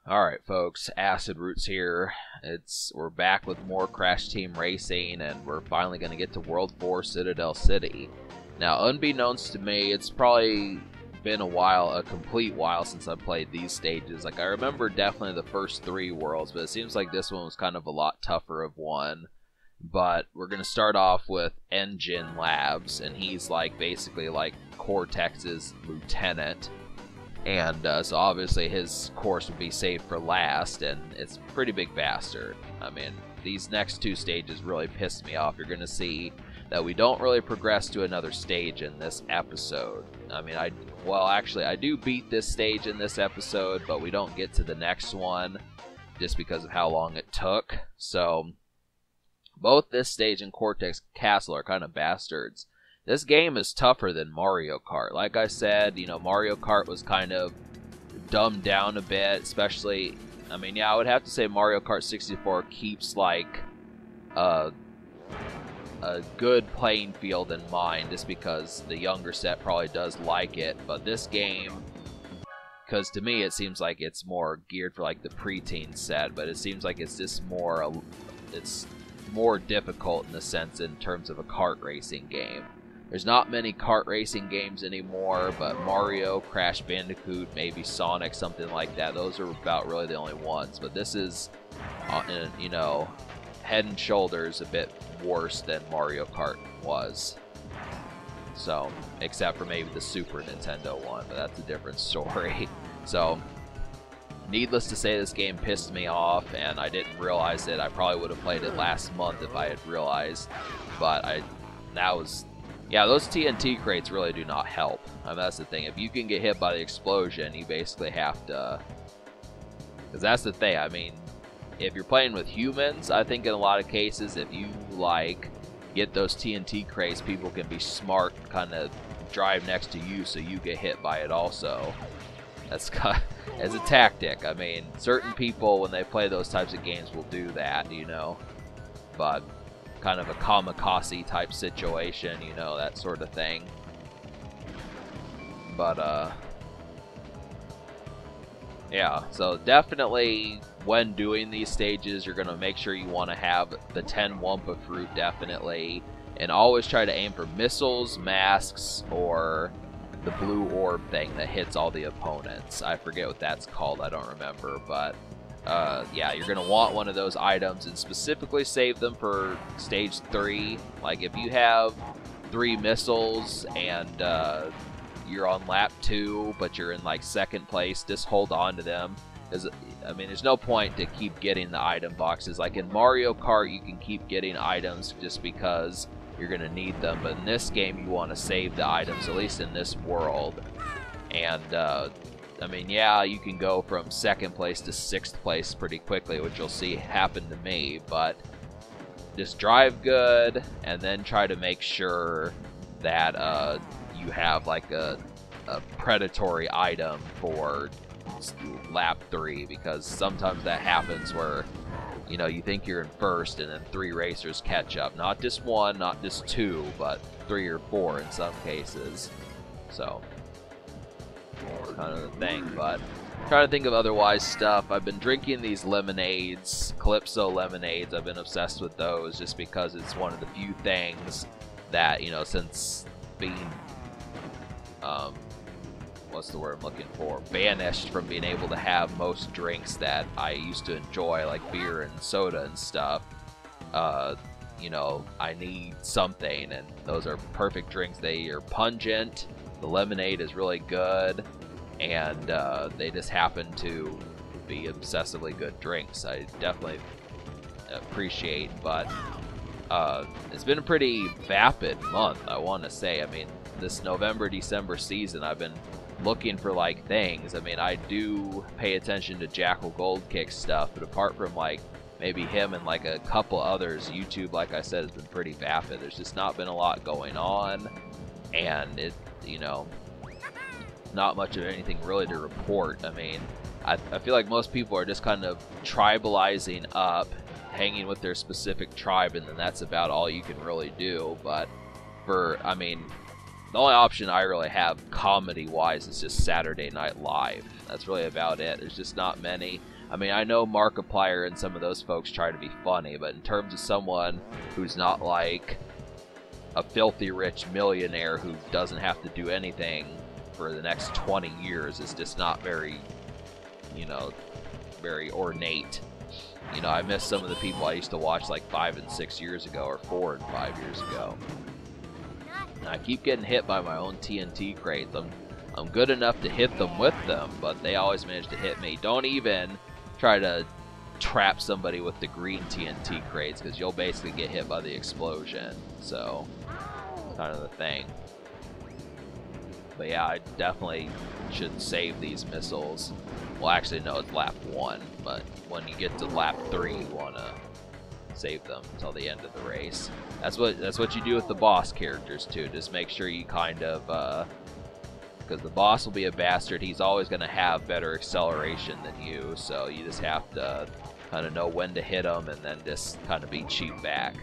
Alright folks, Acid Roots here. We're back with more Crash Team Racing, and we're finally going to get to World 4 Citadel City. Now, unbeknownst to me, it's probably been a complete while since I played these stages. Like, I remember definitely the first 3 worlds, but it seems like this one was kind of a lot tougher of one. But we're going to start off with Engine Labs, and he's like basically like Cortex's lieutenant. And so obviously his course would be saved for last, and it's a pretty big bastard. I mean, these next 2 stages really pissed me off. You're going to see that we don't really progress to another stage in this episode. I mean, I do beat this stage in this episode, but we don't get to the next one just because of how long it took. So both this stage and Cortex Castle are kind of bastards. This game is tougher than Mario Kart. Like I said, you know, Mario Kart was kind of dumbed down a bit, especially, I mean, yeah, I would have to say Mario Kart 64 keeps, like, a good playing field in mind, just because the younger set probably does like it. But this game, because to me it seems like it's more geared for, like, the preteen set, but it seems like it's just it's more difficult in the sense in terms of a kart racing game. There's not many kart racing games anymore, but Mario, Crash Bandicoot, maybe Sonic, something like that. Those are about really the only ones. But this is, you know, head and shoulders a bit worse than Mario Kart was. So, except for maybe the Super Nintendo one, but that's a different story. So, needless to say, this game pissed me off, and I didn't realize it. I probably would have played it last month if I had realized, but yeah, those TNT crates really do not help. I mean, that's the thing. If you can get hit by the explosion, you basically have to... Because that's the thing. I mean, if you're playing with humans, I think in a lot of cases, if you, like, get those TNT crates, people can be smart, kind of drive next to you so you get hit by it also. That's as a tactic. I mean, certain people, when they play those types of games, will do that, you know. But kind of a kamikaze type situation, you know, that sort of thing. But yeah, so definitely when doing these stages, you're going to make sure you want to have the 10 Wumpa Fruit, definitely, and always try to aim for missiles, masks, or the blue orb thing that hits all the opponents. I forget what that's called, I don't remember, but yeah, you're going to want one of those items and specifically save them for stage 3. Like, if you have 3 missiles and you're on lap 2, but you're in, like, 2nd place, just hold on to them. Because, I mean, there's no point to keep getting the item boxes. Like, in Mario Kart, you can keep getting items just because you're going to need them. But in this game, you want to save the items, at least in this world. And, I mean, yeah, you can go from 2nd place to 6th place pretty quickly, which you'll see happen to me, but just drive good, and then try to make sure that you have, like, a predatory item for lap 3, because sometimes that happens where, you know, you think you're in first, and then 3 racers catch up. Not just 1, not just 2, but 3 or 4 in some cases. So kind of the thing, but I'm trying to think of otherwise stuff. I've been drinking these lemonades, Calypso lemonades. I've been obsessed with those just because it's one of the few things that, you know, since being what's the word I'm looking for, banished from being able to have most drinks that I used to enjoy, like beer and soda and stuff, you know, I need something, and those are perfect drinks. They are pungent, the lemonade is really good, and they just happen to be obsessively good drinks. I definitely appreciate, but it's been a pretty vapid month, I want to say. I mean, this November-December season, I've been looking for, like, things. I mean, I do pay attention to Jackal Goldkick stuff, but apart from, like, maybe him and, like, a couple others, YouTube, like I said, has been pretty vapid. There's just not been a lot going on, and it, you know, not much of anything really to report. I mean, I feel like most people are just kind of tribalizing up, hanging with their specific tribe, and then that's about all you can really do. But for, I mean, The only option I really have comedy-wise is just Saturday Night Live. That's really about it. There's just not many. I mean, I know Markiplier and some of those folks try to be funny, but in terms of someone who's not like a filthy rich millionaire who doesn't have to do anything for the next 20 years, it's just not very, you know, very ornate. You know, I miss some of the people I used to watch like 5 and 6 years ago, or 4 and 5 years ago. And I keep getting hit by my own TNT crates. I'm good enough to hit them with them, but they always manage to hit me. Don't even try to trap somebody with the green TNT crates, because you'll basically get hit by the explosion. So, kind of the thing. But yeah, I definitely should save these missiles. Well, actually, no, it's lap 1, but when you get to lap 3, you want to save them until the end of the race. That's what you do with the boss characters too. Just make sure you kind of, because the boss will be a bastard. He's always going to have better acceleration than you, so you just have to kind of know when to hit him and then just kind of be cheap back.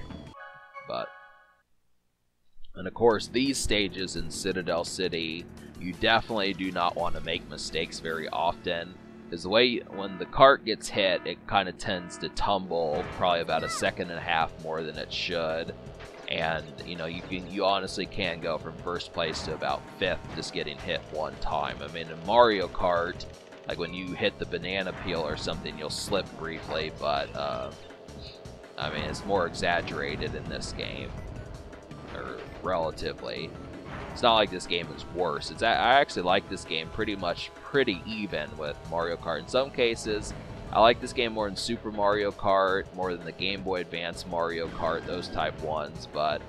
And of course, these stages in Citadel City, you definitely do not want to make mistakes very often, because the way when the cart gets hit, it kind of tends to tumble probably about 1.5 seconds more than it should. And you know, you honestly can go from first place to about 5th just getting hit one time. I mean, in Mario Kart, like when you hit the banana peel or something, you'll slip briefly, but I mean, it's more exaggerated in this game, or relatively. It's not like this game is worse. I actually like this game pretty even with Mario Kart. In some cases, I like this game more than Super Mario Kart, more than the Game Boy Advance Mario Kart, those type ones, but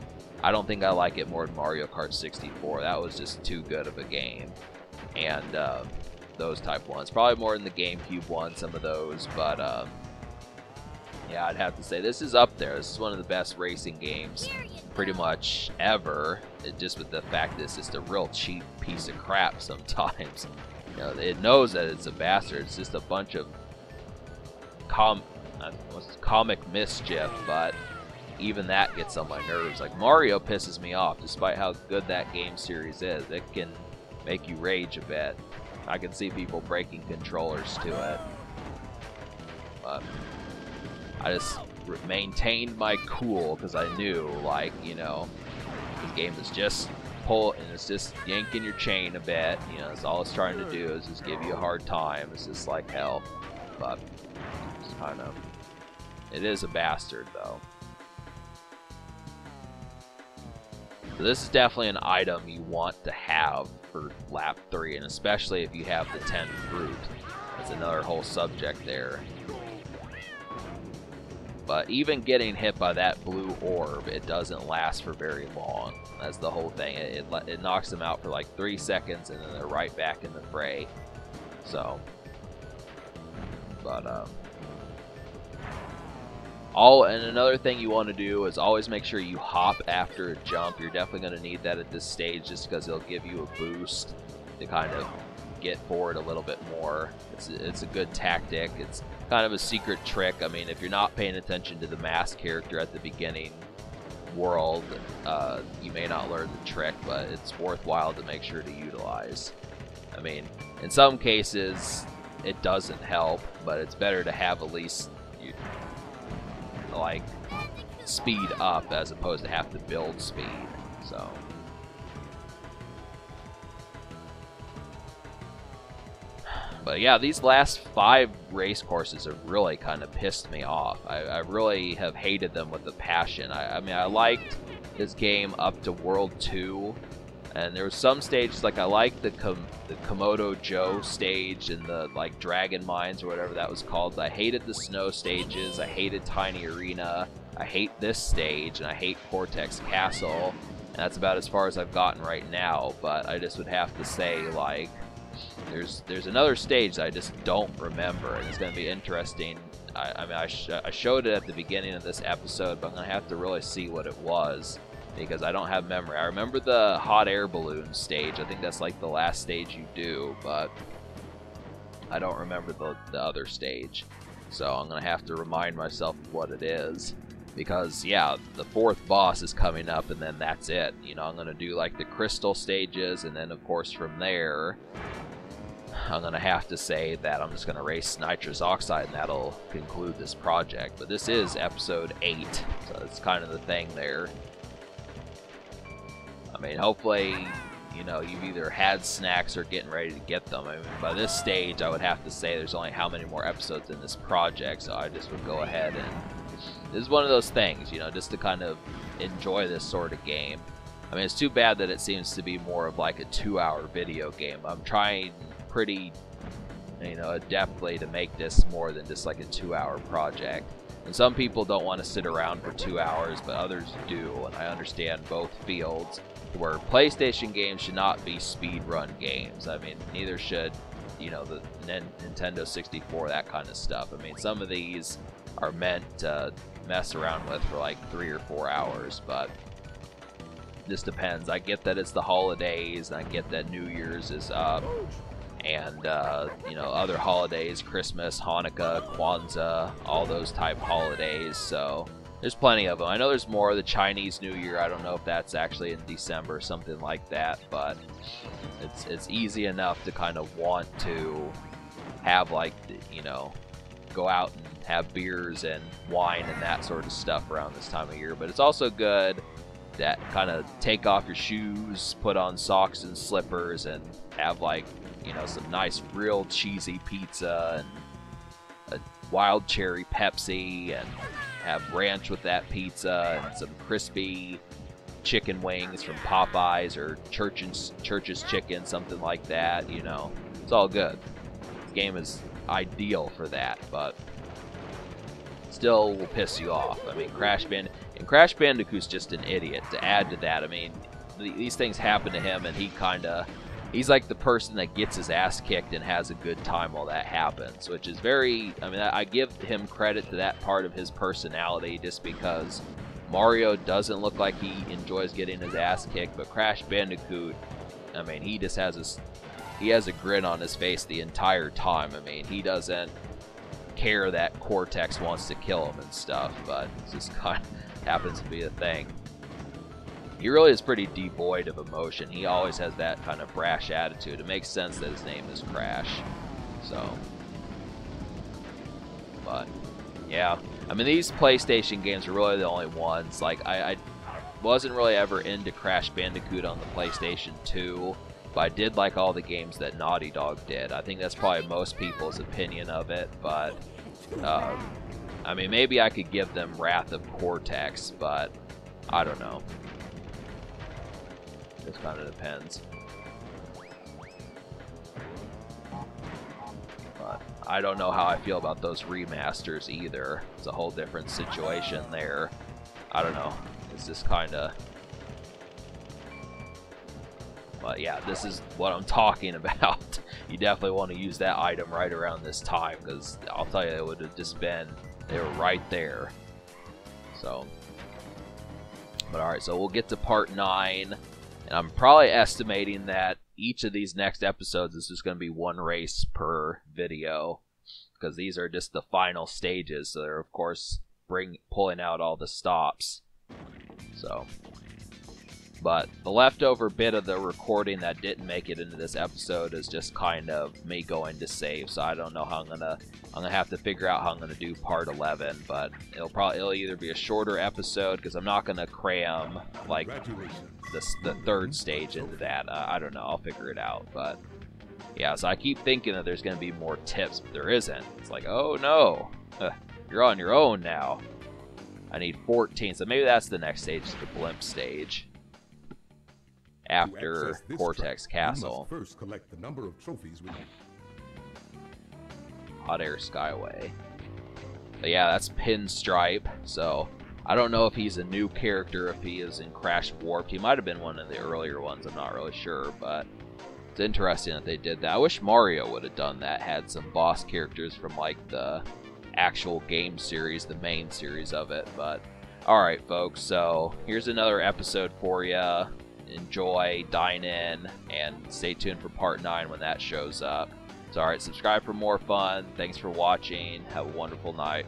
I don't think I like it more than Mario Kart 64. That was just too good of a game. And those type ones. Probably more than the GameCube one, some of those, but yeah, I'd have to say this is up there. This is one of the best racing games pretty much ever, just with the fact that it's just a real cheap piece of crap sometimes. You know, it knows that it's a bastard. It's just a bunch of comic mischief, but even that gets on my nerves. Like, Mario pisses me off, despite how good that game series is. It can make you rage a bit. I can see people breaking controllers to it, but I just maintained my cool because I knew, like, you know, this game is just and it's just yanking your chain a bit. You know, that's all it's trying to do, is just give you a hard time. It's just like hell, but it's kind of, it is a bastard though. So this is definitely an item you want to have for lap 3, and especially if you have the 10 fruit. That's another whole subject there. But even getting hit by that blue orb, it doesn't last for very long. That's the whole thing. It knocks them out for like 3 seconds, and then they're right back in the fray. So, but and another thing you want to do is always make sure you hop after a jump. You're definitely going to need that at this stage, just because it'll give you a boost to kind of get forward a little bit more. It's a good tactic. It's kind of a secret trick. I mean, if you're not paying attention to the mask character at the beginning world, you may not learn the trick, but it's worthwhile to make sure to utilize. I mean, in some cases it doesn't help, but it's better to have at least like speed up as opposed to have to build speed. So but yeah, these last 5 race courses have really kind of pissed me off. I really have hated them with a passion. I mean, I liked this game up to World 2, and there were some stages, like I liked the Komodo Joe stage and the like Dragon Mines or whatever that was called. I hated the snow stages. I hated Tiny Arena. I hate this stage, and I hate Cortex Castle. And that's about as far as I've gotten right now. But I just would have to say, like, there's another stage that I just don't remember, and it's going to be interesting. I mean, I showed it at the beginning of this episode, but I'm going to have to really see what it was, because I don't have memory. I remember the hot air balloon stage. I think that's like the last stage you do, but I don't remember the other stage. So I'm going to have to remind myself of what it is. Because, yeah, the 4th boss is coming up, and then that's it. You know, I'm going to do, like, the crystal stages, and then, of course, from there, I'm going to have to say that I'm just going to race nitrous oxide, and that'll conclude this project. But this is episode 8, so it's kind of the thing there. I mean, hopefully, you know, you've either had snacks or getting ready to get them. I mean, by this stage, I would have to say there's only how many more episodes in this project, so I just would go ahead and... This is one of those things, you know, just to kind of enjoy this sort of game. I mean, it's too bad that it seems to be more of like a 2-hour video game. I'm trying pretty, you know, adeptly to make this more than just like a 2-hour project. And some people don't want to sit around for 2 hours, but others do, and I understand both fields, where PlayStation games should not be speedrun games. I mean, neither should, you know, the Nintendo 64, that kind of stuff. I mean, some of these are meant to mess around with for like 3 or 4 hours, but this depends. I get that it's the holidays, and I get that New Year's is up, and you know, other holidays, Christmas, Hanukkah, Kwanzaa, all those type holidays, so there's plenty of them. I know there's more of the Chinese New Year. I don't know if that's actually in December, something like that, but it's easy enough to kind of want to have, like, you know, go out and have beers and wine and that sort of stuff around this time of year. But it's also good that kind of take off your shoes, put on socks and slippers, and have, like, you know, some nice real cheesy pizza and a wild cherry Pepsi, and have ranch with that pizza, and some crispy chicken wings from Popeyes or Church's Chicken, something like that. You know, it's all good. This game is ideal for that, but still will piss you off. I mean, Crash Bandicoot's just an idiot. To add to that, I mean, these things happen to him, and he's like the person that gets his ass kicked and has a good time while that happens, which is very, I mean, I give him credit to that part of his personality, just because Mario doesn't look like he enjoys getting his ass kicked, but Crash Bandicoot, I mean, he just has he has a grin on his face the entire time. I mean, he doesn't care that Cortex wants to kill him and stuff, but it just kind of happens to be a thing. He really is pretty devoid of emotion. He always has that kind of brash attitude. It makes sense that his name is Crash. So, but yeah, I mean, these PlayStation games are really the only ones. Like, I wasn't really ever into Crash Bandicoot on the PlayStation 2, but I did like all the games that Naughty Dog did. I think that's probably most people's opinion of it, but I mean, maybe I could give them Wrath of Cortex, but I don't know. This kind of depends. But I don't know how I feel about those remasters either. It's a whole different situation there. I don't know. It's just kind of... But yeah, this is what I'm talking about. You definitely want to use that item right around this time, because I'll tell you, it would have just been... They were right there. So... But alright, so we'll get to part 9. And I'm probably estimating that each of these next episodes is just going to be one race per video, because these are just the final stages, so they're, of course, pulling out all the stops. So, but the leftover bit of the recording that didn't make it into this episode is just kind of me going to save, so I don't know how I'm gonna have to figure out how I'm gonna do part 11, but it'll either be a shorter episode, because I'm not gonna cram like the third stage into that. I don't know, I'll figure it out. But yeah, so I keep thinking that there's gonna be more tips, but there isn't. It's like, oh no, you're on your own now. I need 14, so maybe that's the next stage, is the Blimp Stage. After Cortex Castle. You must first collect the number of trophies we need. Hot Air Skyway. But yeah, that's Pinstripe. So I don't know if he's a new character, if he is in Crash Warped. He might have been one of the earlier ones, I'm not really sure, but it's interesting that they did that. I wish Mario would have done that, had some boss characters from like the actual game series, the main series of it. But alright folks, so here's another episode for you. Enjoy, dine in, and stay tuned for part 9 when that shows up. So alright, subscribe for more fun. Thanks for watching. Have a wonderful night.